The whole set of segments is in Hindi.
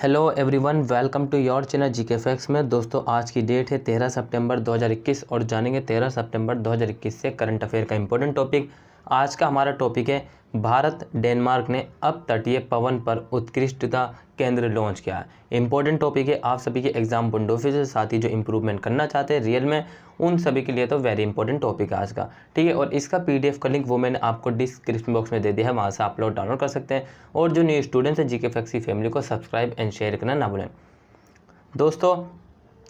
Hello everyone, welcome to your channel GK facts में। दोस्तों, आज की डेट है 13 सितंबर 2021 और जानेंगे 13 सितंबर 2021 से करंट अफेयर का इंपॉर्टेंट टॉपिक। आज का हमारा टॉपिक है भारत डेनमार्क ने अब तटीय पवन पर उत्कृष्टता केंद्र लॉन्च किया है। इंपॉर्टेंट टॉपिक है आप सभी के एग्जाम पॉइंट ऑफ व्यू से, साथ ही जो इंप्रूवमेंट करना चाहते हैं रियल में उन सभी के लिए तो वेरी इंपॉर्टेंट टॉपिक है आज का। ठीक है, और इसका पीडीएफ का लिंक वो मैंने आपको डिस्क्रिप्शन बॉक्स में दे दिया है, वहाँ से आप लोग डाउनलोड कर सकते हैं। और जो न्यू स्टूडेंट्स हैं जीके फैक्ट्स की फैमिली को सब्सक्राइब एंड शेयर करना ना भूलें। दोस्तों,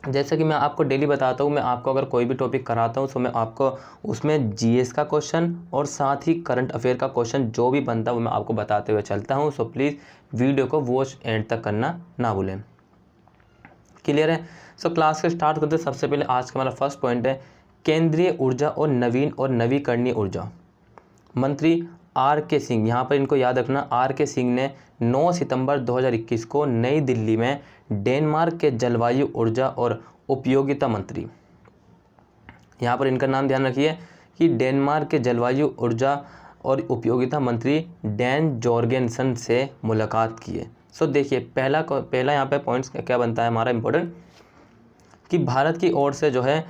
जैसा कि मैं आपको डेली बताता हूँ, मैं आपको अगर कोई भी टॉपिक कराता हूँ तो मैं आपको उसमें जीएस का क्वेश्चन और साथ ही करंट अफेयर का क्वेश्चन जो भी बनता है वो मैं आपको बताते हुए चलता हूँ। सो प्लीज़ वीडियो को वॉच एंड तक करना ना भूलें। क्लियर है? सो क्लास के स्टार्ट करते सबसे पहले आज का हमारा फर्स्ट पॉइंट है केंद्रीय ऊर्जा और नवीन और नवीकरणीय ऊर्जा मंत्री आर के सिंह। यहाँ पर इनको याद रखना, आर के सिंह ने 9 सितंबर 2021 को नई दिल्ली में डेनमार्क के जलवायु ऊर्जा और उपयोगिता मंत्री, यहाँ पर इनका नाम ध्यान रखिए कि डेनमार्क के जलवायु ऊर्जा और उपयोगिता मंत्री डैन जॉर्गेनसन से मुलाकात की है। सो देखिए, पहला यहाँ पे पॉइंट्स क्या बनता है हमारा इंपॉर्टेंट कि भारत की ओर से जो है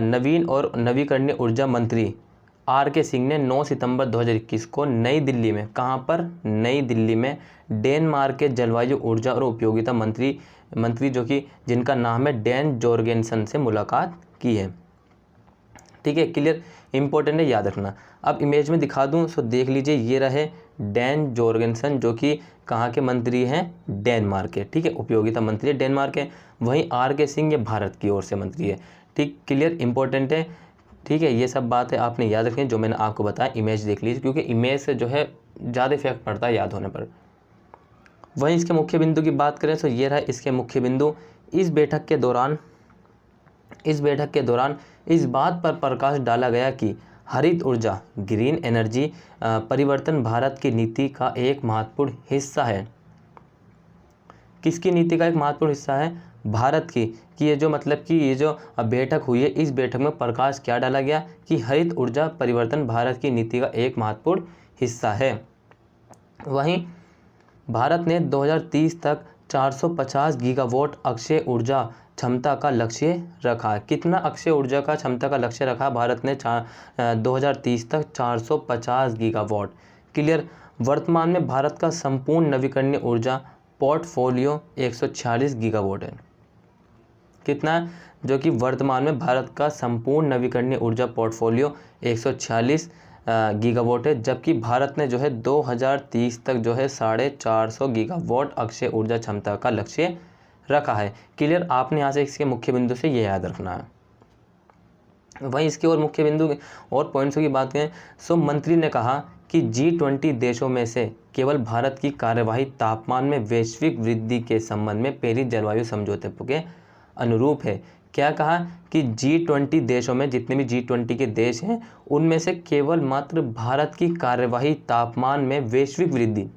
नवीन और नवीकरणीय ऊर्जा मंत्री आर के सिंह ने 9 सितंबर 2021 को नई दिल्ली में, कहाँ पर, नई दिल्ली में डेनमार्क के जलवायु ऊर्जा और उपयोगिता मंत्री जो कि जिनका नाम है डैन जॉर्गेनसन से मुलाकात की है। ठीक है, क्लियर, इंपॉर्टेंट है, याद रखना। अब इमेज में दिखा दूं सो देख लीजिए, ये रहे डैन जॉर्गेनसन जो कि कहाँ के मंत्री हैं, डेनमार्क के। ठीक है, उपयोगिता मंत्री है डेनमार्क के। वहीं आर के सिंह ये भारत की ओर से मंत्री है। ठीक, क्लियर, इंपॉर्टेंट है। ठीक है, ये सब बात है आपने याद रखें जो मैंने आपको बताया। इमेज देख लीजिए क्योंकि इमेज से जो है ज़्यादा इफेक्ट पड़ता है याद होने पर। वहीं इसके मुख्य बिंदु की बात करें तो ये रहा इसके मुख्य बिंदु। इस बैठक के दौरान इस बात पर प्रकाश डाला गया कि हरित ऊर्जा, ग्रीन एनर्जी परिवर्तन भारत की नीति का एक महत्वपूर्ण हिस्सा है। किसकी नीति का एक महत्वपूर्ण हिस्सा है? भारत की। कि ये जो मतलब कि ये जो बैठक हुई है, इस बैठक में प्रकाश क्या डाला गया कि हरित ऊर्जा परिवर्तन भारत की नीति का एक महत्वपूर्ण हिस्सा है। वहीं भारत ने 2030 तक 450 गीगावाट अक्षय ऊर्जा क्षमता का लक्ष्य रखा है। कितना अक्षय ऊर्जा का क्षमता का लक्ष्य रखा भारत ने? 2030 तक 450 गीगावाट। क्लियर। वर्तमान में भारत का संपूर्ण नवीकरणीय ऊर्जा पोर्टफोलियो 146 गीगावाट है। कितना है? जो कि वर्तमान में भारत का संपूर्ण नवीकरणीय ऊर्जा पोर्टफोलियो 146 गीगावाट है, जबकि भारत ने जो है 2030 तक जो है 450 गीगावाट अक्षय ऊर्जा क्षमता का लक्ष्य रखा है। क्लियर, आपने यहाँ से इसके मुख्य बिंदु से ये याद रखना है। वहीं इसके और मुख्य बिंदु और पॉइंट्सों की बात करें सो मंत्री ने कहा कि G20 देशों में से केवल भारत की कार्यवाही तापमान में वैश्विक वृद्धि के संबंध में पेरिस जलवायु समझौते के अनुरूप है। क्या कहा कि G20 देशों में, जितने भी G20 के देश हैं उनमें से केवल मात्र भारत की कार्यवाही तापमान में वैश्विक वृद्धि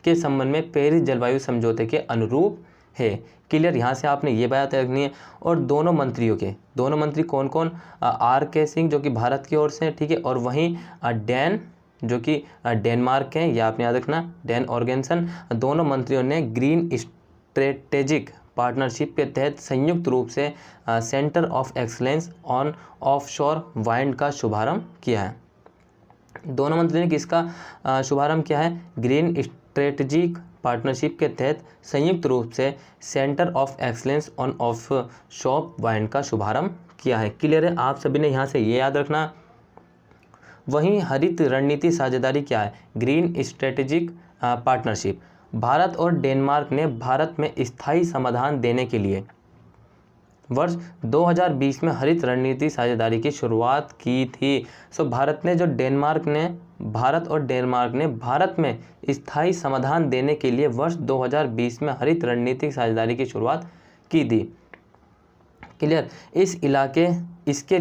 के संबंध में पेरिस जलवायु समझौते के अनुरूप है। क्लियर, यहाँ से आपने ये बात रखनी है। और दोनों मंत्री कौन कौन? आर के सिंह जो कि भारत की ओर से है, ठीक है, और वहीं डैन जो कि डेनमार्क के हैं, ये आपने याद रखना, डैन ऑर्गेनसन। दोनों मंत्रियों ने ग्रीन स्ट्रेटेजिक पार्टनरशिप के तहत संयुक्त रूप से centre of excellence on offshore wind का शुभारंभ किया है। दोनों मंत्री ने किसका शुभारंभ किया है? ग्रीन स्ट्रेटेजिक पार्टनरशिप के तहत संयुक्त रूप से centre of excellence on offshore wind का शुभारंभ किया है। क्लियर है, आप सभी ने यहाँ से ये याद रखना। वहीं हरित रणनीति साझेदारी क्या है? Green strategic partnership. भारत और डेनमार्क ने भारत में स्थायी समाधान देने के लिए वर्ष 2020 में हरित रणनीति साझेदारी की शुरुआत की थी। सो भारत और डेनमार्क ने भारत में स्थायी समाधान देने के लिए वर्ष 2020 में हरित रणनीति साझेदारी की शुरुआत की थी। क्लियर। इसके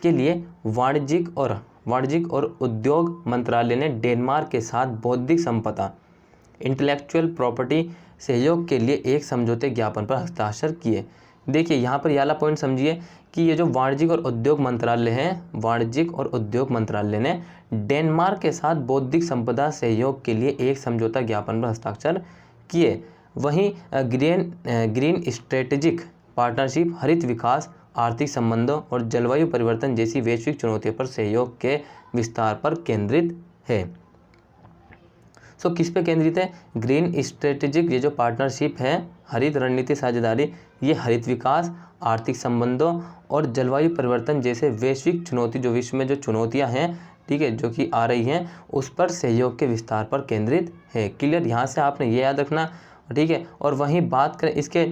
लिए वाणिज्यिक और उद्योग मंत्रालय ने डेनमार्क के साथ बौद्धिक संपदा, इंटेलेक्चुअल प्रॉपर्टी सहयोग के लिए एक समझौते ज्ञापन पर हस्ताक्षर किए। देखिए, यहाँ पर वाला पॉइंट समझिए कि ये जो वाणिज्यिक और उद्योग मंत्रालय ने डेनमार्क के साथ बौद्धिक संपदा सहयोग के लिए एक समझौता ज्ञापन पर हस्ताक्षर किए। वहीं ग्रीन स्ट्रेटेजिक पार्टनरशिप हरित विकास, आर्थिक संबंधों और जलवायु परिवर्तन जैसी वैश्विक चुनौतियों पर सहयोग के विस्तार पर केंद्रित है। सो किस पे केंद्रित है? ग्रीन स्ट्रेटेजिक, ये जो पार्टनरशिप है, हरित रणनीति साझेदारी, ये हरित विकास, आर्थिक संबंधों और जलवायु परिवर्तन जैसे वैश्विक चुनौती, जो विश्व में जो चुनौतियां हैं, ठीक है, जो कि आ रही हैं, उस पर सहयोग के विस्तार पर केंद्रित है। क्लियर? यहाँ से आपने ये याद रखना, ठीक है। और वहीं बात करें इसके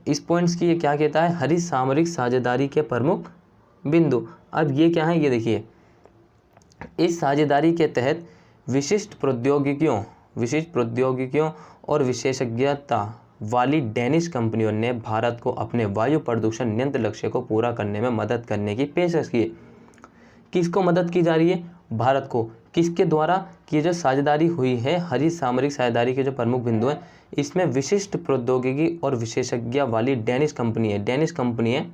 इस पॉइंट्स की, ये क्या कहता है? हरित सामरिक साझेदारी के प्रमुख बिंदु। अब ये क्या है? ये देखिए, इस साझेदारी के तहत विशिष्ट प्रौद्योगिकियों और विशेषज्ञता वाली डेनिश कंपनियों ने भारत को अपने वायु प्रदूषण नियंत्रण लक्ष्य को पूरा करने में मदद करने की पेशकश की है। किसको मदद की जा रही है? भारत को। किसके द्वारा? कि जो साझेदारी हुई है, हरित सामरिक साझेदारी के जो प्रमुख बिंदु हैं, इसमें विशिष्ट प्रौद्योगिकी और विशेषज्ञ वाली डेनिश कंपनी है। डेनिश कंपनी है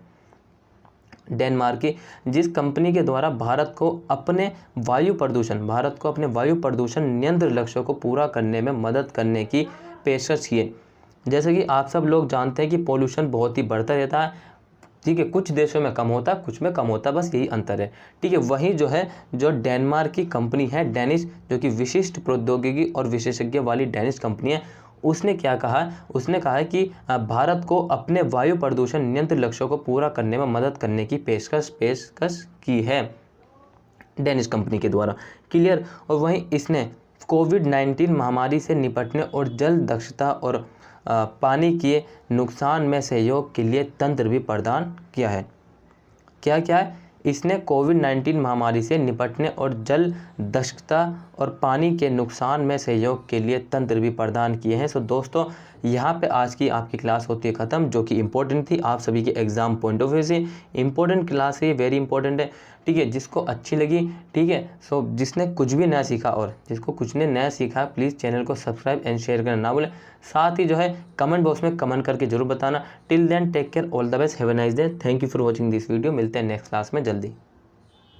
डेनमार्क की, जिस कंपनी के द्वारा भारत को अपने वायु प्रदूषण नियंत्रण लक्ष्यों को पूरा करने में मदद करने की पेशकश की है। जैसे कि आप सब लोग जानते हैं कि पॉल्यूशन बहुत ही बढ़ता रहता है, ठीक है, कुछ देशों में कम होता है, कुछ में कम होता है, बस यही अंतर है, ठीक है। वहीं जो है, जो डेनमार्क की कंपनी है डेनिश, जो कि विशिष्ट प्रौद्योगिकी और विशेषज्ञ वाली डेनिश कंपनी है, उसने क्या कहा? उसने कहा है कि भारत को अपने वायु प्रदूषण नियंत्रण लक्ष्यों को पूरा करने में मदद करने की पेशकश की है डेनिश कंपनी के द्वारा। क्लियर? और वहीं इसने कोविड-19 महामारी से निपटने और जल दक्षता और पानी के नुकसान में सहयोग के लिए तंत्र भी प्रदान किया है। क्या क्या है? इसने कोविड-19 महामारी से निपटने और जल दक्षता और पानी के नुकसान में सहयोग के लिए तंत्र भी प्रदान किए हैं। सो दोस्तों, यहाँ पे आज की आपकी क्लास होती है ख़त्म, जो कि इम्पोर्टेंट थी आप सभी के एग्जाम पॉइंट ऑफ व्यू से। इम्पोर्टेंट क्लास है, वेरी इंपॉर्टेंट है, ठीक है। जिसको अच्छी लगी, ठीक है, सो जिसने कुछ भी नया सीखा और जिसको कुछ ने नया सीखा, प्लीज़ चैनल को सब्सक्राइब एंड शेयर करना ना भूलें। साथ ही जो है कमेंट बॉक्स में कमेंट करके जरूर बताना। Till then take care, all the best, have a nice day, thank you for watching this video. मिलते हैं नेक्स्ट क्लास में जल्दी।